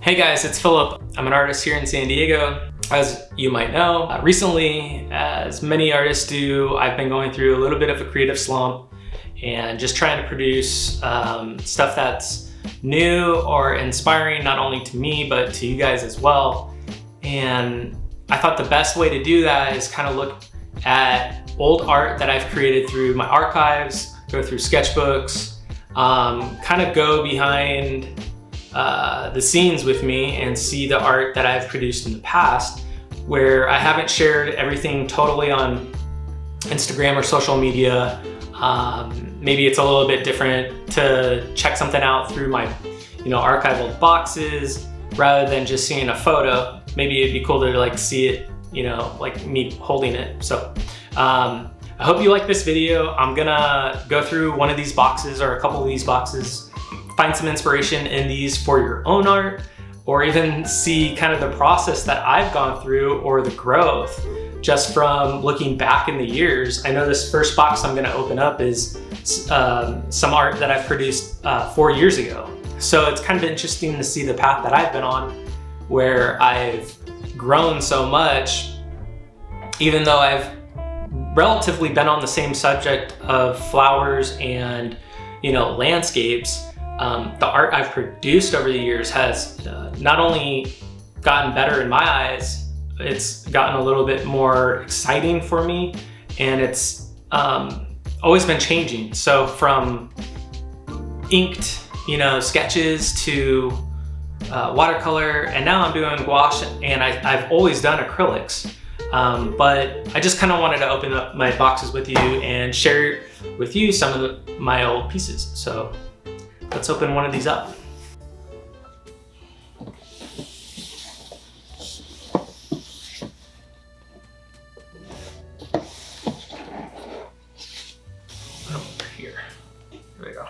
Hey guys, it's Philip. I'm an artist here in San Diego. As you might know, recently, as many artists do, I've been going through a little bit of a creative slump and just trying to produce stuff that's new or inspiring, not only to me, but to you guys as well. And I thought the best way to do that is kind of look at old art that I've created through my archives, go through sketchbooks, kind of go behind the scenes with me and see the art that I've produced in the past, where I haven't shared everything totally on Instagram or social media. Maybe it's a little bit different to check something out through my archival boxes rather than just seeing a photo. Maybe it'd be cool to see it, like me holding it. So I hope you like this video. I'm gonna go through one of these boxes or a couple of these boxes, find some inspiration in these for your own art, or even see kind of the process that I've gone through or the growth just from looking back in the years. I know this first box I'm gonna open up is some art that I've produced 4 years ago. So it's kind of interesting to see the path that I've been on, where I've grown so much, even though I've relatively been on the same subject of flowers and landscapes. The art I've produced over the years has not only gotten better in my eyes, it's gotten a little bit more exciting for me, and it's always been changing. So from inked, sketches to watercolor, and now I'm doing gouache, and I've always done acrylics. But I just kind of wanted to open up my boxes with you and share with you some of my old pieces. So let's open one of these up. Over here. Here we go.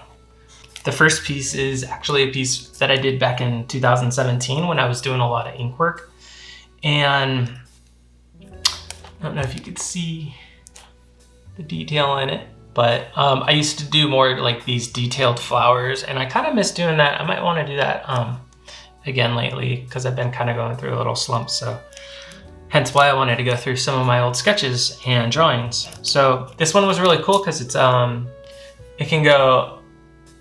The first piece is actually a piece that I did back in 2017 when I was doing a lot of ink work. And I don't know if you could see the detail in it, but I used to do more like these detailed flowers, and I kind of miss doing that. I might want to do that again lately, because I've been kind of going through a little slump. So hence why I wanted to go through some of my old sketches and drawings. So this one was really cool because it's it can go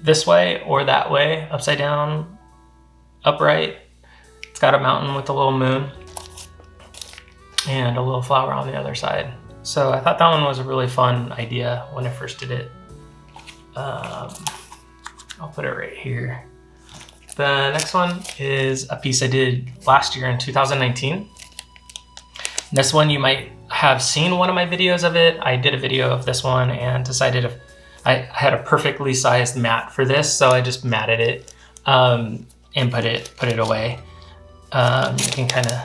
this way or that way, upside down, upright. It's got a mountain with a little moon and a little flower on the other side. So I thought that one was a really fun idea when I first did it. I'll put it right here. The next one is a piece I did last year in 2019. This one, you might have seen one of my videos of it. I did a video of this one and decided if I had a perfectly sized mat for this, so I just matted it and put it away. You can kind of,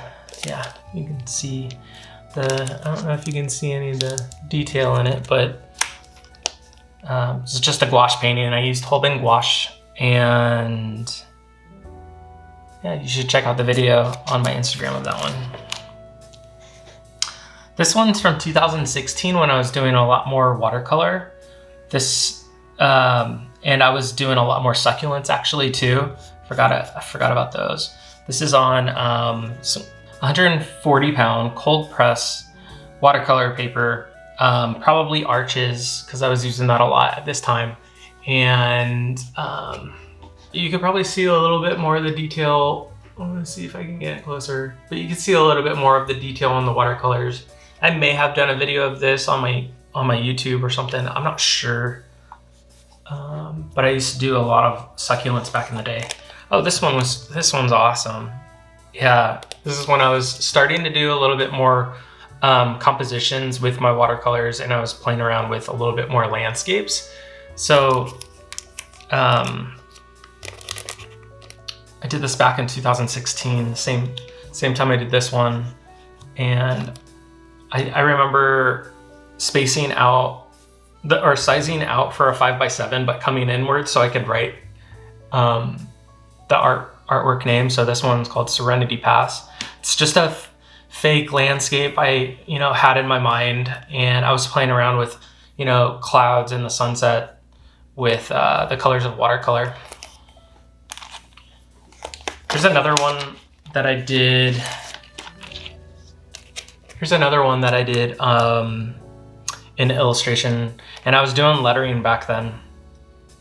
you can see I don't know if you can see any of the detail in it, but it's just a gouache painting, and I used Holbein gouache, and you should check out the video on my Instagram of that one. This one's from 2016 when I was doing a lot more watercolor. And I was doing a lot more succulents actually too. I forgot about those. This is on 140 pound cold press watercolor paper, probably Arches, because I was using that a lot at this time. And you could probably see a little bit more of the detail. I'm gonna see if I can get it closer, but you can see a little bit more of the detail on the watercolors. I may have done a video of this on my YouTube or something, I'm not sure. But I used to do a lot of succulents back in the day. Oh, this one's awesome. Yeah, this is when I was starting to do a little bit more compositions with my watercolors, and I was playing around with a little bit more landscapes. So I did this back in 2016, same time I did this one. And I remember spacing out or sizing out for a 5x7, but coming inward so I could write the artwork name. So this one's called Serenity Pass. It's just a fake landscape I had in my mind, and I was playing around with clouds and the sunset with the colors of watercolor. Here's another one that I did. In illustration, and I was doing lettering back then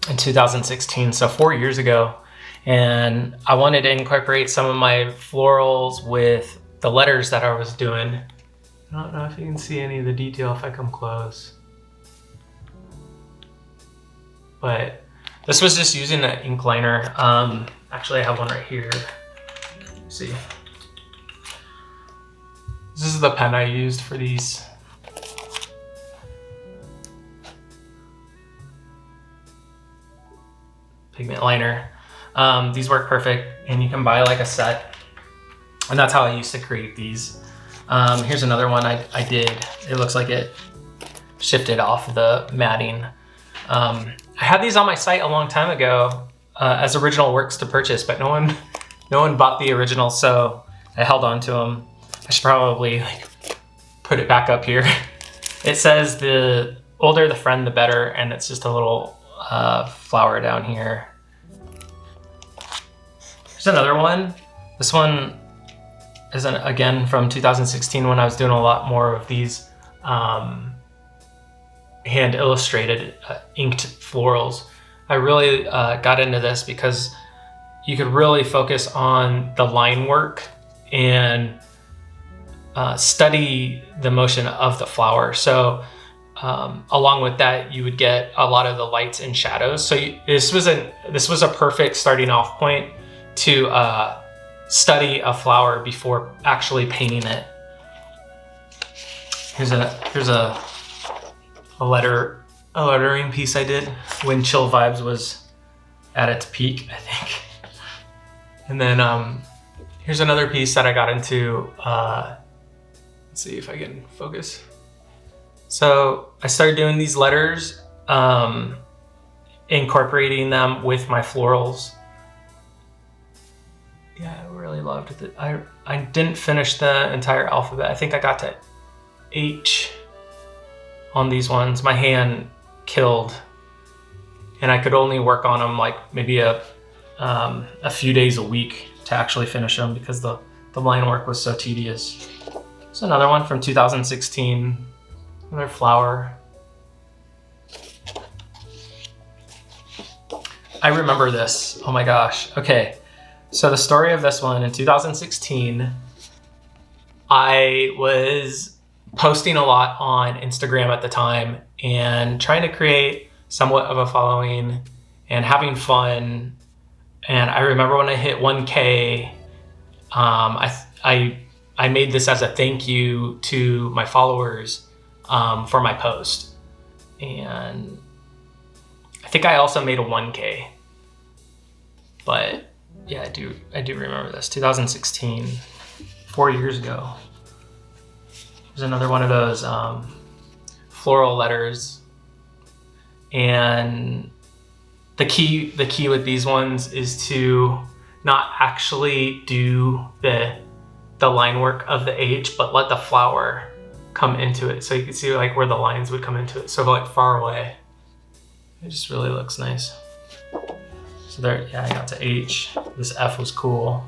in 2016, so 4 years ago. And I wanted to incorporate some of my florals with the letters that I was doing. I don't know if you can see any of the detail if I come close. But this was just using an ink liner. Actually, I have one right here. Let's see. This is the pen I used for these. Pigment liner. These work perfect, and you can buy like a set, and that's how I used to create these. Here's another one I did. It looks like it shifted off the matting. I had these on my site a long time ago as original works to purchase, but no one bought the original, so I held on to them. I should probably like put it back up here. It says the older the friend, the better, and it's just a little flower down here. Here's another one. This one is again from 2016 when I was doing a lot more of these hand illustrated inked florals. I really got into this because you could really focus on the line work and study the motion of the flower. So along with that, you would get a lot of the lights and shadows. So this was a perfect starting off point to study a flower before actually painting it. Here's a lettering piece I did when Chill Vibes was at its peak, I think. And then here's another piece that I got into. Let's see if I can focus. So I started doing these letters, incorporating them with my florals. Yeah, I really loved it. I didn't finish the entire alphabet. I think I got to H on these ones. My hand killed, and I could only work on them like maybe a few days a week to actually finish them because the line work was so tedious. So another one from 2016, another flower. I remember this. Oh my gosh. Okay. So the story of this one in 2016, I was posting a lot on Instagram at the time and trying to create somewhat of a following and having fun. And I remember when I hit 1K, I made this as a thank you to my followers for my post. And I think I also made a 1K, but yeah, I do remember this. 2016, 4 years ago. There's another one of those floral letters. And the key with these ones is to not actually do the line work of the H, but let the flower come into it. So you can see like where the lines would come into it. So like far away. It just really looks nice. So there, yeah, I got to H. This F was cool.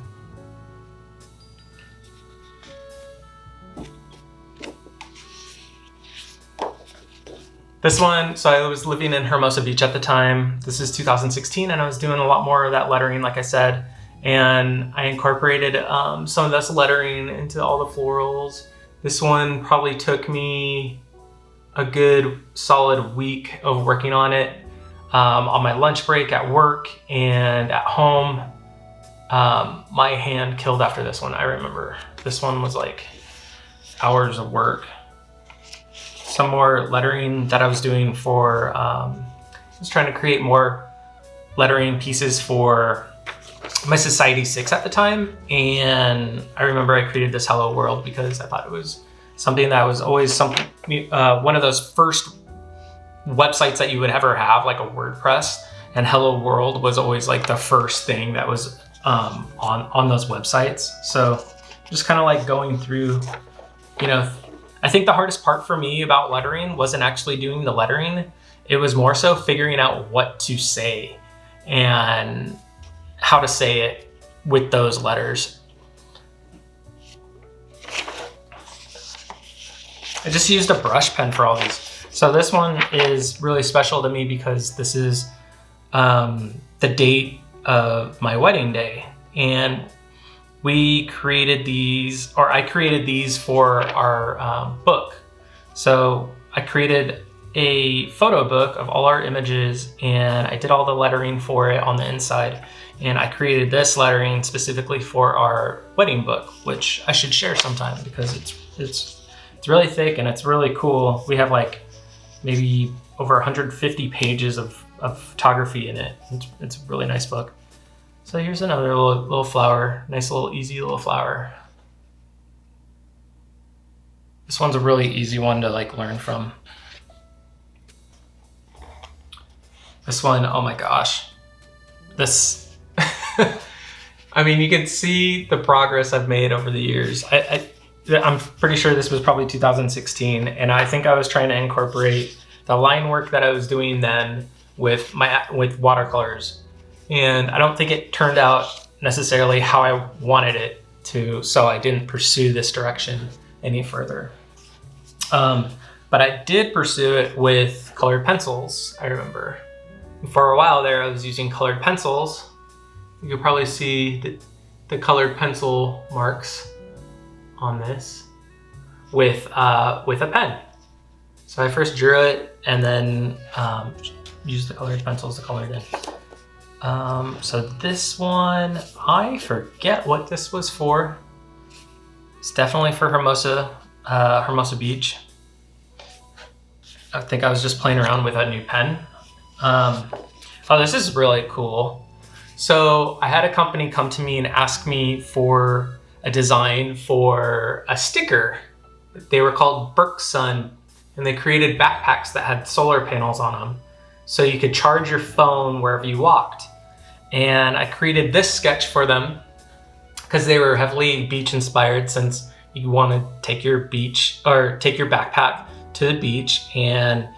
This one, so I was living in Hermosa Beach at the time. This is 2016, and I was doing a lot more of that lettering, like I said. And I incorporated some of this lettering into all the florals. This one probably took me a good solid week of working on it. On my lunch break at work and at home. My hand killed after this one. I remember this one was like hours of work. Some more lettering that I was doing for, I was trying to create more lettering pieces for my Society 6 at the time. And I remember I created this Hello World because I thought it was something that was always something, one of those first websites that you would ever have, like a WordPress, and Hello World was always like the first thing that was on those websites. So just kind of like going through, I think the hardest part for me about lettering wasn't actually doing the lettering. It was more so figuring out what to say and how to say it with those letters. I just used a brush pen for all these. So this one is really special to me because this is the date of my wedding day. And we created these, or I created these for our book. So I created a photo book of all our images, and I did all the lettering for it on the inside. And I created this lettering specifically for our wedding book, which I should share sometime because it's really thick and it's really cool. We have like maybe over 150 pages of photography in it. It's a really nice book. So here's another little flower, nice little easy little flower. This one's a really easy one to like learn from. This one, oh my gosh. This, I mean, you can see the progress I've made over the years. I'm pretty sure this was probably 2016, and I think I was trying to incorporate the line work that I was doing then with watercolors. And I don't think it turned out necessarily how I wanted it to, so I didn't pursue this direction any further. But I did pursue it with colored pencils, I remember. For a while there, I was using colored pencils. You can probably see the colored pencil marks on this with a pen. So I first drew it and then used the colored pencils to color it in. So this one, I forget what this was for. It's definitely for Hermosa Beach. I think I was just playing around with a new pen. Oh, this is really cool. So I had a company come to me and ask me for a design for a sticker. They were called Burke Sun, and they created backpacks that had solar panels on them, so you could charge your phone wherever you walked. And I created this sketch for them because they were heavily beach inspired, since you want to take your backpack to the beach and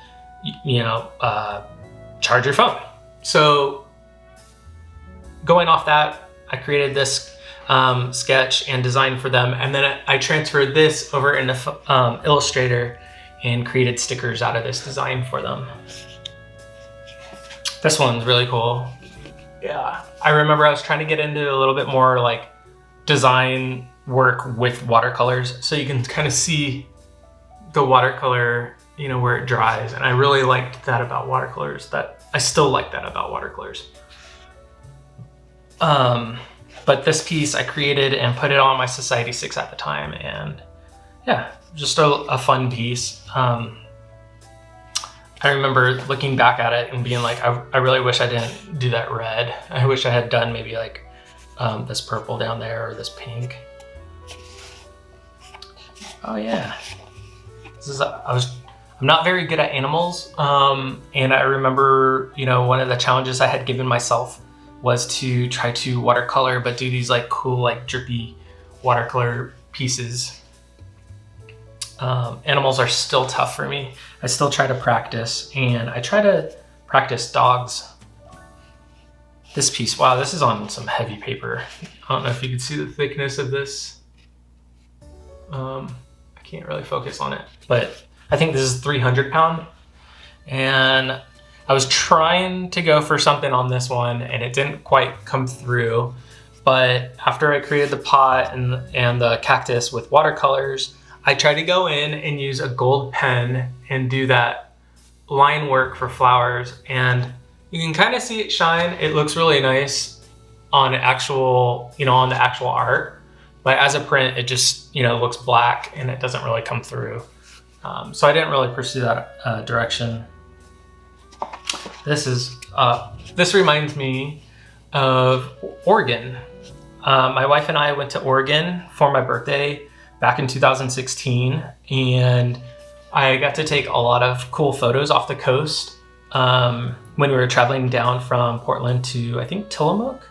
charge your phone. So going off that, I created this sketch and design for them, and then I transferred this over into Illustrator and created stickers out of this design for them. This one's really cool. Yeah, I remember I was trying to get into a little bit more like design work with watercolors, so you can kind of see the watercolor, where it dries, and I really liked that about watercolors. I still like that about watercolors. But this piece I created and put it on my Society 6 at the time, and yeah, just a fun piece. I remember looking back at it and being like, I really wish I didn't do that red. I wish I had done maybe like this purple down there or this pink. Oh yeah, I'm not very good at animals, and I remember, one of the challenges I had given myself was to try to watercolor, but do these like cool, like drippy watercolor pieces. Animals are still tough for me. I still try to practice, and I try to practice dogs. This piece, wow, this is on some heavy paper. I don't know if you can see the thickness of this. I can't really focus on it, but I think this is 300 pound, and I was trying to go for something on this one and it didn't quite come through. But after I created the pot and the cactus with watercolors, I tried to go in and use a gold pen and do that line work for flowers, and you can kind of see it shine. It looks really nice on the actual art, but as a print, it just, looks black and it doesn't really come through. So I didn't really pursue that direction. This reminds me of Oregon. My wife and I went to Oregon for my birthday back in 2016, and I got to take a lot of cool photos off the coast when we were traveling down from Portland to, I think, Tillamook.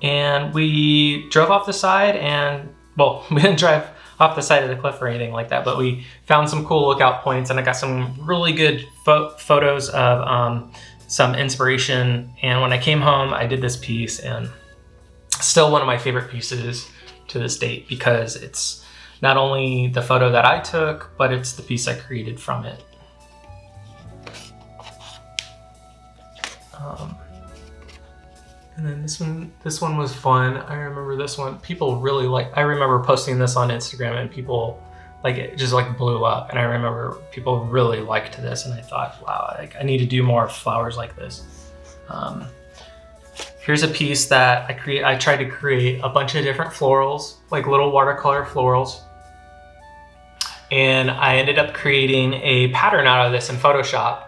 And we drove off the side, and well, we didn't drive off the side of the cliff or anything like that, but we found some cool lookout points, and I got some really good photos of some inspiration. And when I came home, I did this piece, and still one of my favorite pieces to this date, because it's not only the photo that I took, but it's the piece I created from it. And then this one was fun. I remember this one. People really I remember posting this on Instagram, and people it just blew up. And I remember people really liked this, and I thought, wow, I need to do more flowers like this. Here's a piece that I tried to create a bunch of different florals, like little watercolor florals. And I ended up creating a pattern out of this in Photoshop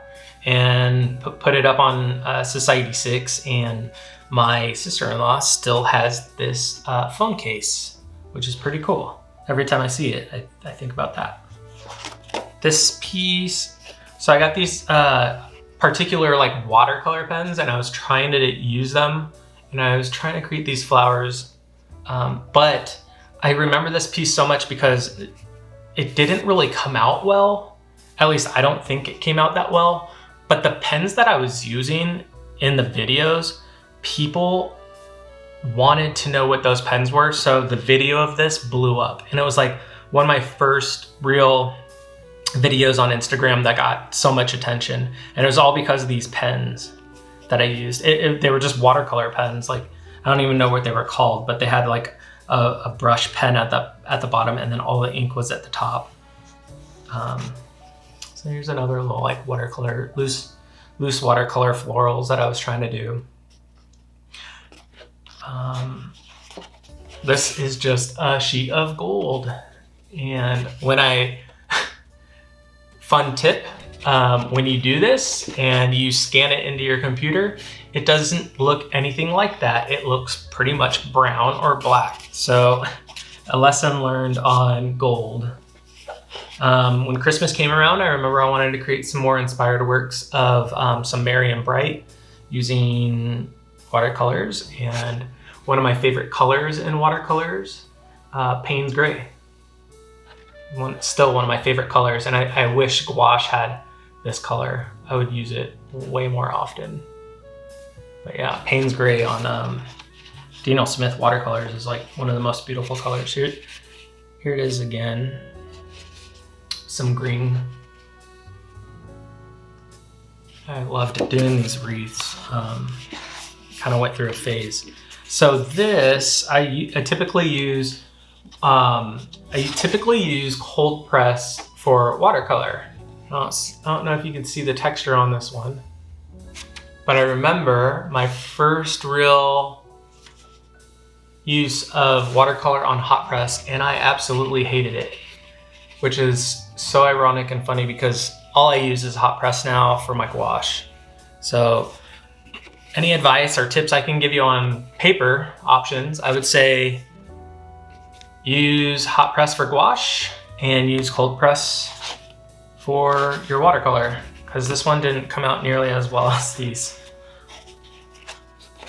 and put it up on Society 6. And my sister-in-law still has this phone case, which is pretty cool. Every time I see it, I think about that. This piece, so I got these particular watercolor pens, and I was trying to use them, and I was trying to create these flowers. But I remember this piece so much because it didn't really come out well. At least I don't think it came out that well. But the pens that I was using in the videos, people wanted to know what those pens were. So the video of this blew up, and it was one of my first real videos on Instagram that got so much attention. And it was all because of these pens that I used. They were just watercolor pens. I don't even know what they were called, but they had a brush pen at the bottom, and then all the ink was at the top. So here's another little watercolor, loose watercolor florals that I was trying to do. This is just a sheet of gold. And fun tip, when you do this and you scan it into your computer, it doesn't look anything like that. It looks pretty much brown or black. So a lesson learned on gold. When Christmas came around, I remember I wanted to create some more inspired works of some Merry and Bright using watercolors. And one of my favorite colors in watercolors, Payne's Gray. Still one of my favorite colors, and I wish gouache had this color. I would use it way more often. But yeah, Payne's Gray on Dino Smith watercolors is one of the most beautiful colors. Here it is again. Some green. I loved doing these wreaths. Kind of went through a phase. So this, I typically use cold press for watercolor. I don't know if you can see the texture on this one, but I remember my first real use of watercolor on hot press, and I absolutely hated it, which is so ironic and funny because all I use is hot press now for my gouache. So any advice or tips I can give you on paper options, I would say use hot press for gouache and use cold press for your watercolor, because this one didn't come out nearly as well as these.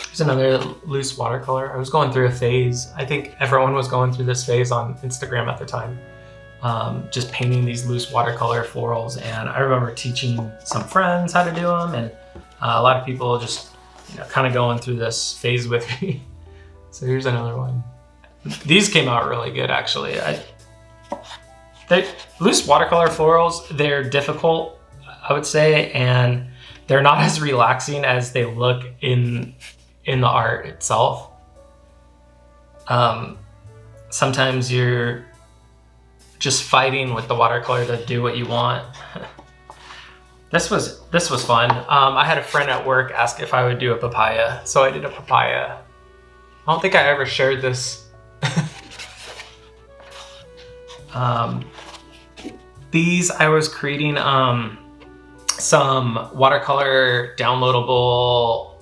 Here's another loose watercolor. I was going through a phase. I think everyone was going through this phase on Instagram at the time. Just painting these loose watercolor florals, and I remember teaching some friends how to do them, and a lot of people just kind of going through this phase with me. So here's another one. These came out really good, actually. Loose watercolor florals, they're difficult, I would say, and they're not as relaxing as they look in the art itself. Sometimes you're just fighting with the watercolor to do what you want. This was fun. I had a friend at work ask if I would do a papaya, so I did a papaya. I don't think I ever shared this. These I was creating some watercolor downloadable,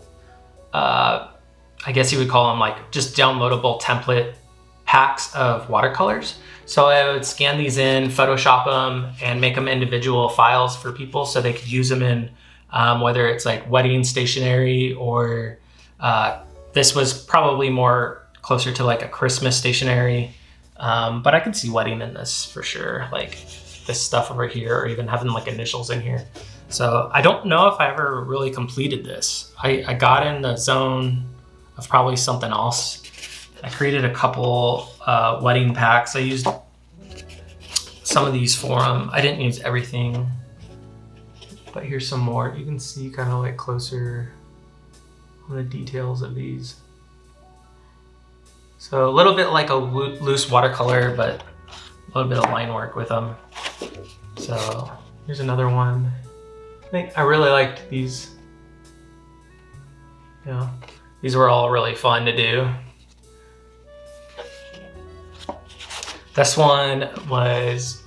I guess you would call them just downloadable template packs of watercolors. So I would scan these in, Photoshop them, and make them individual files for people so they could use them in whether it's wedding stationery or this was probably more closer to a Christmas stationery. But I could see wedding in this for sure, this stuff over here, or even having initials in here. So I don't know if I ever really completed this. I got in the zone of probably something else, I created a couple wedding packs. I used some of these for them. I didn't use everything, but here's some more. You can see kind of like closer on the details of these. So a little bit like a loose watercolor, but a little bit of line work with them. So here's another one. I really liked these. These were all really fun to do. This one was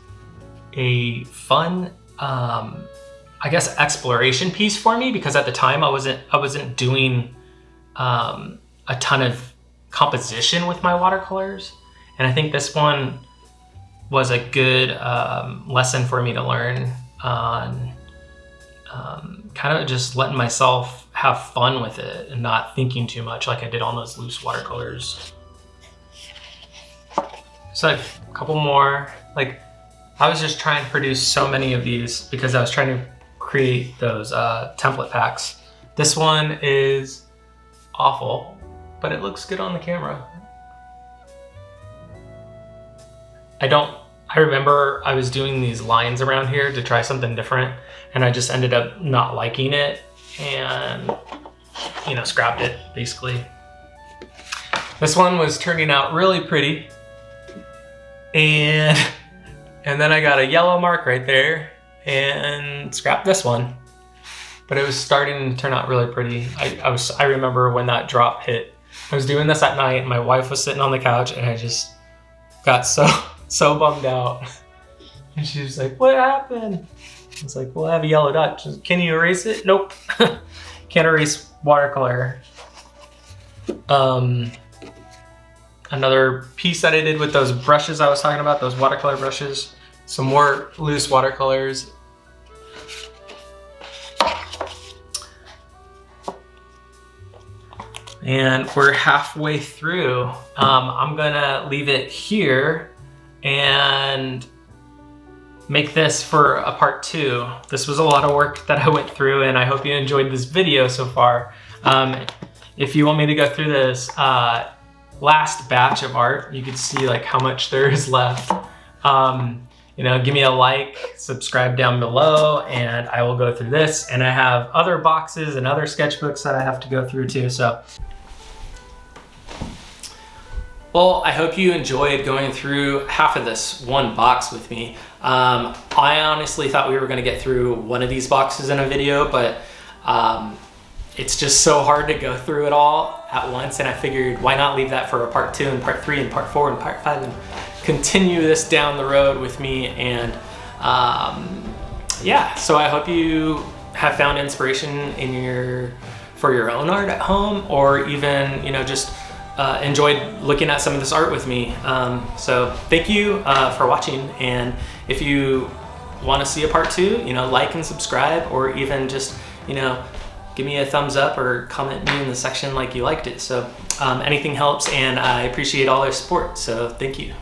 a fun, I guess, exploration piece for me, because at the time I wasn't doing a ton of composition with my watercolors, and I think this one was a good lesson for me to learn on kind of just letting myself have fun with it and not thinking too much like I did on those loose watercolors. So a couple more. Like, I was just trying to produce so many of these because I was trying to create those template packs. This one is awful, but it looks good on the camera. I remember I was doing these lines around here to try something different, and I just ended up not liking it and, scrapped it basically. This one was turning out really pretty, and then I got a yellow mark right there and scrapped this one. But it was starting to turn out really pretty. I remember when that drop hit. I was doing this at night, and my wife was sitting on the couch, and I just got so bummed out. And she was like, "What happened?" I was like, "Well, I have a yellow dot. Can you erase it?" Nope. Can't erase watercolor. Another piece that I did with those brushes I was talking about, those watercolor brushes, some more loose watercolors. And we're halfway through. I'm gonna leave it here and make this for a part 2. This was a lot of work that I went through, and I hope you enjoyed this video so far. If you want me to go through this last batch of art, you can see like how much there is left. Give me a like, subscribe down below, and I will go through this. And I have other boxes and other sketchbooks that I have to go through too. So, well, I hope you enjoyed going through half of this one box with me. I honestly thought we were going to get through one of these boxes in a video, but it's just so hard to go through it all at once, and I figured why not leave that for a part 2 and part 3 and part 4 and part 5 and continue this down the road with me. And yeah, so I hope you have found inspiration for your own art at home, or even just enjoyed looking at some of this art with me. So thank you for watching, and if you want to see a part 2, like and subscribe, or even just give me a thumbs up or comment me in the section like you liked it. So anything helps, and I appreciate all their support, so thank you.